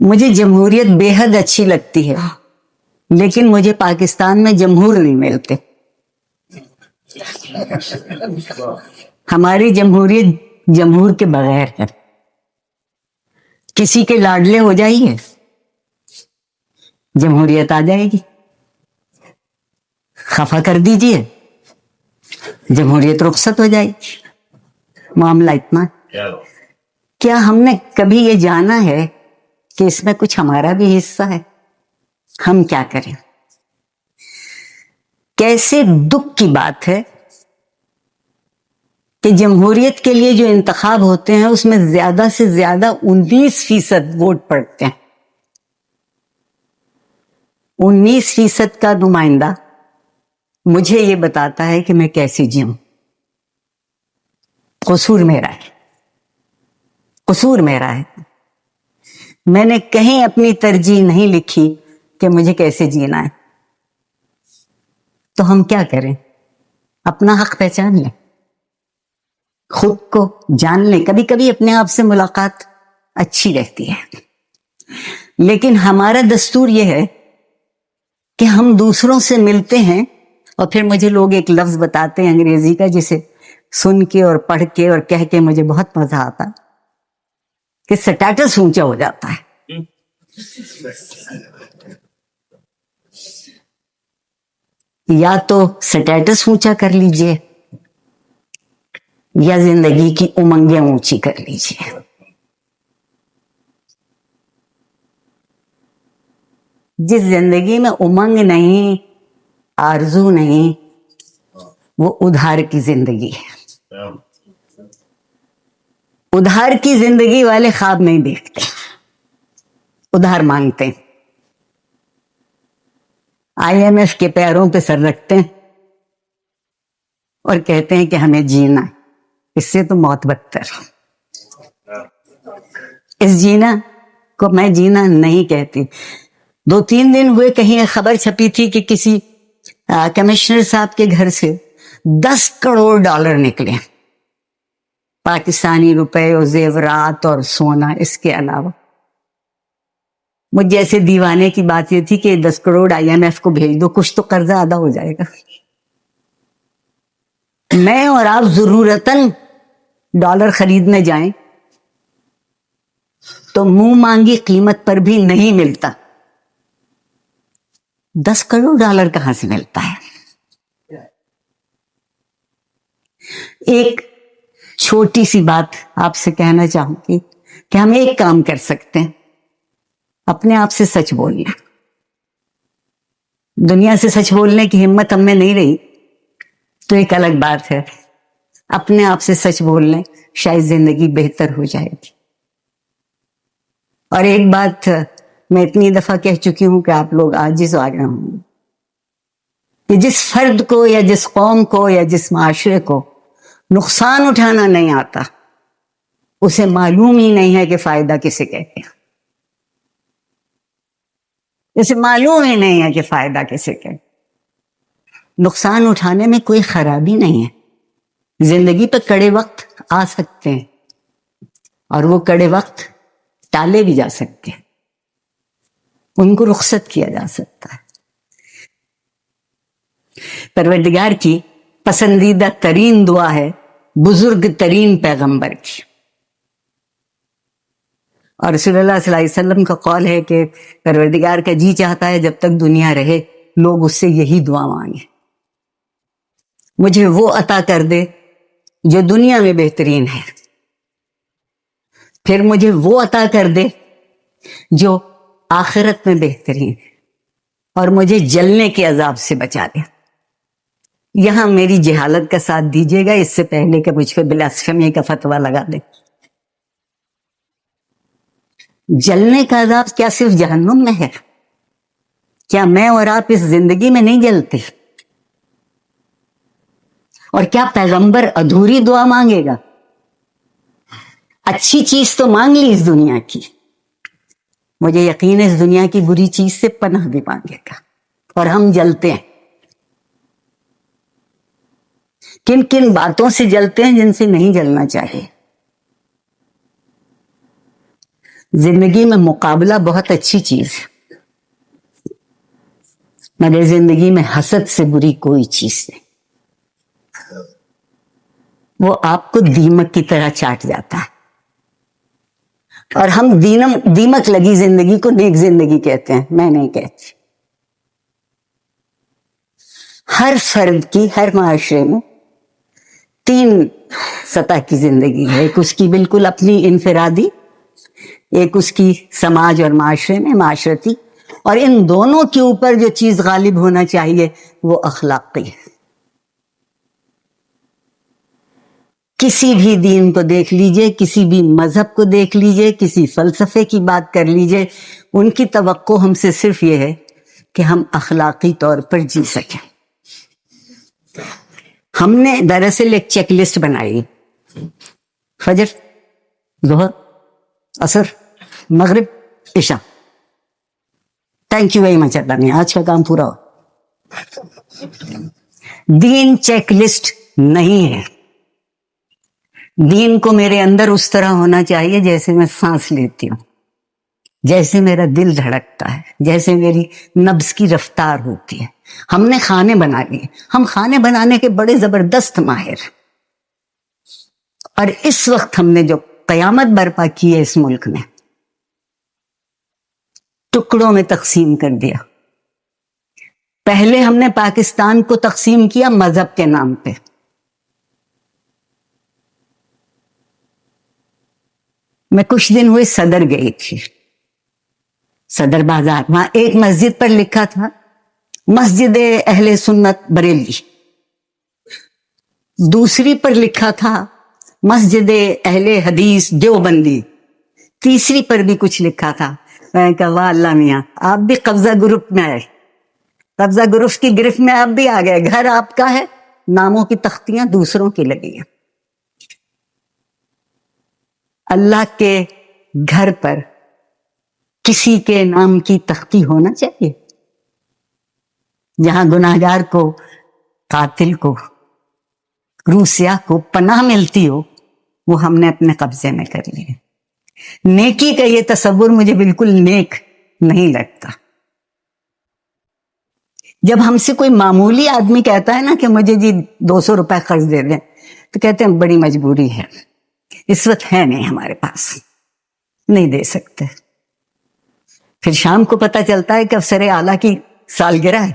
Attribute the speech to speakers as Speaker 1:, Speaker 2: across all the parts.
Speaker 1: مجھے جمہوریت بے حد اچھی لگتی ہے، لیکن مجھے پاکستان میں جمہور نہیں ملتے. ہماری جمہوریت جمہور کے بغیر ہے. کسی کے لاڈلے ہو جائیے، جمہوریت آ جائے گی. خفا کر دیجئے، جمہوریت رخصت ہو جائے گی. معاملہ اتنا. کیا ہم نے کبھی یہ جانا ہے کہ اس میں کچھ ہمارا بھی حصہ ہے؟ ہم کیا کریں؟ کیسے دکھ کی بات ہے کہ جمہوریت کے لیے جو انتخاب ہوتے ہیں اس میں زیادہ سے زیادہ 19% ووٹ پڑتے ہیں. 19% کا نمائندہ مجھے یہ بتاتا ہے کہ میں کیسے جیوں. قصور میرا ہے، قصور میرا ہے. میں نے کہیں اپنی ترجیح نہیں لکھی کہ مجھے کیسے جینا ہے. تو ہم کیا کریں؟ اپنا حق پہچان لیں، خود کو جان لیں. کبھی کبھی اپنے آپ سے ملاقات اچھی رہتی ہے، لیکن ہمارا دستور یہ ہے کہ ہم دوسروں سے ملتے ہیں اور پھر مجھے لوگ ایک لفظ بتاتے ہیں انگریزی کا، جسے سن کے اور پڑھ کے اور کہہ کے مجھے بہت مزہ آتا، کہ سٹیٹس اونچا ہو جاتا ہے. یا تو سٹیٹس اونچا کر لیجئے یا زندگی کی امنگیں اونچی کر لیجئے. جس زندگی میں امنگ نہیں، آرزو نہیں، وہ ادھار کی زندگی ہے. ادھار کی زندگی والے خواب نہیں دیکھتے، ادھار مانگتے ہیں. IMF کے پیروں پہ سر رکھتے ہیں اور کہتے ہیں کہ ہمیں جینا ہے. اس سے تو موت بدتر. اس جینا کو میں جینا نہیں کہتی. 2-3 دن ہوئے کہیں خبر چھپی تھی کہ کسی کمشنر صاحب کے گھر سے $10 کروڑ نکلے، پاکستانی روپے اور زیورات اور سونا. اس کے علاوہ مجھ جیسے دیوانے کی بات یہ تھی کہ 10 کروڑ IMF کو بھیج دو، کچھ تو قرضہ ادا ہو جائے گا. میں اور آپ ضرورتاً ڈالر خریدنے جائیں تو منہ مانگی قیمت پر بھی نہیں ملتا. 10 کروڑ ڈالر کہاں سے ملتا ہے؟ ایک چھوٹی سی بات آپ سے کہنا چاہوں گی کہ ہم ایک کام کر سکتے ہیں، اپنے آپ سے سچ بولنا. دنیا سے سچ بولنے کی ہمت ہم میں نہیں رہی تو ایک الگ بات ہے. اپنے آپ سے سچ بولنے شاید زندگی بہتر ہو جائے گی. اور ایک بات میں اتنی دفعہ کہہ چکی ہوں کہ آپ لوگ عاجز آ گئے ہوں، کہ جس فرد کو یا جس قوم کو یا جس معاشرے کو نقصان اٹھانا نہیں آتا، اسے معلوم ہی نہیں ہے کہ فائدہ کسے کہتے ہیں. اسے معلوم ہی نہیں ہے کہ فائدہ کسے کہتے ہیں. نقصان اٹھانے میں کوئی خرابی نہیں ہے. زندگی پہ کڑے وقت آ سکتے ہیں اور وہ کڑے وقت ٹالے بھی جا سکتے ہیں، ان کو رخصت کیا جا سکتا ہے. پروردگار کی پسندیدہ ترین دعا ہے بزرگ ترین پیغمبر کی. اور رسول اللہ صلی اللہ علیہ وسلم کا قول ہے کہ پروردگار کا جی چاہتا ہے جب تک دنیا رہے لوگ اس سے یہی دعا مانگیں، مجھے وہ عطا کر دے جو دنیا میں بہترین ہے، پھر مجھے وہ عطا کر دے جو آخرت میں بہترین ہے، اور مجھے جلنے کے عذاب سے بچا دے. یہاں میری جہالت کا ساتھ دیجیے گا اس سے پہلے کہ مجھ پہ بلاسفیمی کا فتویٰ لگا دے. جلنے کا عذاب کیا صرف جہنم میں ہے؟ کیا میں اور آپ اس زندگی میں نہیں جلتے؟ اور کیا پیغمبر ادھوری دعا مانگے گا؟ اچھی چیز تو مانگ لی اس دنیا کی، مجھے یقین ہے اس دنیا کی بری چیز سے پناہ بھی مانگے گا. اور ہم جلتے ہیں. کن کن باتوں سے جلتے ہیں جن سے نہیں جلنا چاہیے. زندگی میں مقابلہ بہت اچھی چیز ہے، مگر زندگی میں حسد سے بری کوئی چیز نہیں، وہ آپ کو دیمک کی طرح چاٹ جاتا ہے. اور ہم دیمک لگی زندگی کو نیک زندگی کہتے ہیں، میں نہیں کہتی. ہر فرد کی ہر معاشرے میں 3 سطح کی زندگی ہے، ایک اس کی بالکل اپنی انفرادی، ایک اس کی سماج اور معاشرے میں معاشرتی، اور ان دونوں کے اوپر جو چیز غالب ہونا چاہیے وہ اخلاقی ہے. کسی بھی دین کو دیکھ لیجئے، کسی بھی مذہب کو دیکھ لیجئے، کسی فلسفے کی بات کر لیجئے، ان کی توقع ہم سے صرف یہ ہے کہ ہم اخلاقی طور پر جی سکیں. ہم نے دراصل ایک چیک لسٹ بنائی، فجر، ظہر، عصر، مغرب، عشاء. Thank you very much. اللہ نے آج کا کام پورا ہو. دین چیک لسٹ نہیں ہے. دین کو میرے اندر اس طرح ہونا چاہیے جیسے میں سانس لیتی ہوں، جیسے میرا دل دھڑکتا ہے، جیسے میری نبض کی رفتار ہوتی ہے. ہم نے کھانے بنا لیے، ہم کھانے بنانے کے بڑے زبردست ماہر، اور اس وقت ہم نے جو قیامت برپا کی ہے اس ملک میں، ٹکڑوں میں تقسیم کر دیا. پہلے ہم نے پاکستان کو تقسیم کیا مذہب کے نام پہ. میں کچھ دن ہوئے صدر گئی تھی، صدر بازار، وہاں ایک مسجد پر لکھا تھا مسجد اہل سنت بریلی، دوسری پر لکھا تھا مسجد اہل حدیث دیوبندی، تیسری پر بھی کچھ لکھا تھا. میں نے کہا واہ اللہ میاں، آپ بھی قبضہ گروپ میں آئے، قبضہ گروپ کی گرفت میں آپ بھی آ گئے. گھر آپ کا ہے، ناموں کی تختیاں دوسروں کی لگی ہیں. اللہ کے گھر پر کسی کے نام کی تختی ہونا چاہیے؟ جہاں گناہگار کو، قاتل کو، روح سیاہ کو پناہ ملتی ہو، وہ ہم نے اپنے قبضے میں کر لیے. نیکی کا یہ تصور مجھے بالکل نیک نہیں لگتا. جب ہم سے کوئی معمولی آدمی کہتا ہے نا کہ مجھے جی 200 روپے قرض دے دیں، تو کہتے ہیں بڑی مجبوری ہے، اس وقت ہے نہیں ہمارے پاس، نہیں دے سکتے. پھر شام کو پتہ چلتا ہے کہ افسر اعلیٰ کی سالگرہ ہے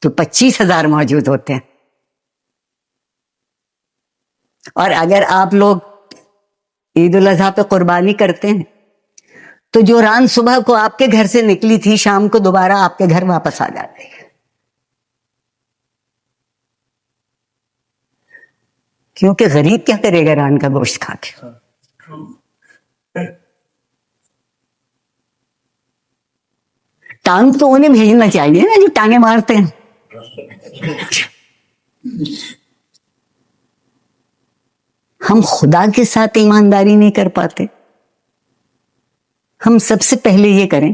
Speaker 1: تو 25,000 موجود ہوتے ہیں. اور اگر آپ لوگ عید الاضحیٰ پہ قربانی کرتے ہیں تو جو ران صبح کو آپ کے گھر سے نکلی تھی شام کو دوبارہ آپ کے گھر واپس آ جاتی ہے. کیونکہ غریب کیا کرے گا ران کا گوشت کھا کے؟ ٹانگ تو انہیں بھیجنا چاہیے نا جو ٹانگیں مارتے ہیں. ہم خدا کے ساتھ ایمانداری نہیں کر پاتے. ہم سب سے پہلے یہ کریں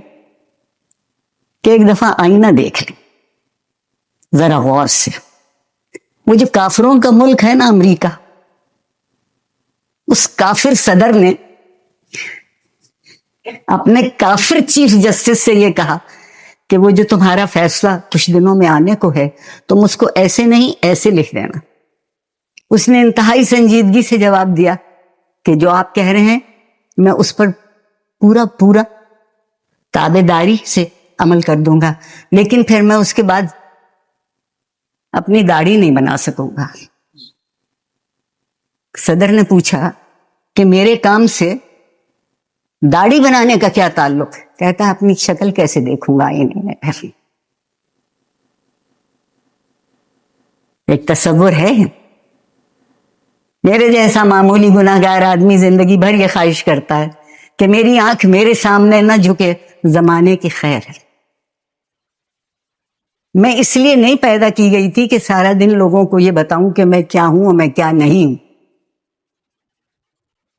Speaker 1: کہ ایک دفعہ آئینہ دیکھ لیں ذرا غور سے. وہ جو کافروں کا ملک ہے نا امریکہ، اس کافر صدر نے اپنے کافر چیف جسٹس سے یہ کہا کہ وہ جو تمہارا فیصلہ کچھ دنوں میں آنے کو ہے تم اس کو ایسے نہیں ایسے لکھ دینا. اس نے انتہائی سنجیدگی سے جواب دیا کہ جو آپ کہہ رہے ہیں میں اس پر پورا تابع داری سے عمل کر دوں گا، لیکن پھر میں اس کے بعد اپنی داڑھی نہیں بنا سکوں گا. صدر نے پوچھا کہ میرے کام سے داڑھی بنانے کا کیا تعلق ہے؟ کہتا ہے اپنی شکل کیسے دیکھوں گا آئینے میں. ایک تصور ہے. میرے جیسا معمولی گناہگار آدمی زندگی بھر یہ خواہش کرتا ہے کہ میری آنکھ میرے سامنے نہ جھکے، زمانے کی خیر ہے. میں اس لیے نہیں پیدا کی گئی تھی کہ سارا دن لوگوں کو یہ بتاؤں کہ میں کیا ہوں اور میں کیا نہیں ہوں.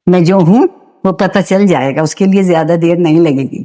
Speaker 1: میں جو ہوں وہ پتہ چل جائے گا، اس کے لیے زیادہ دیر نہیں لگے گی.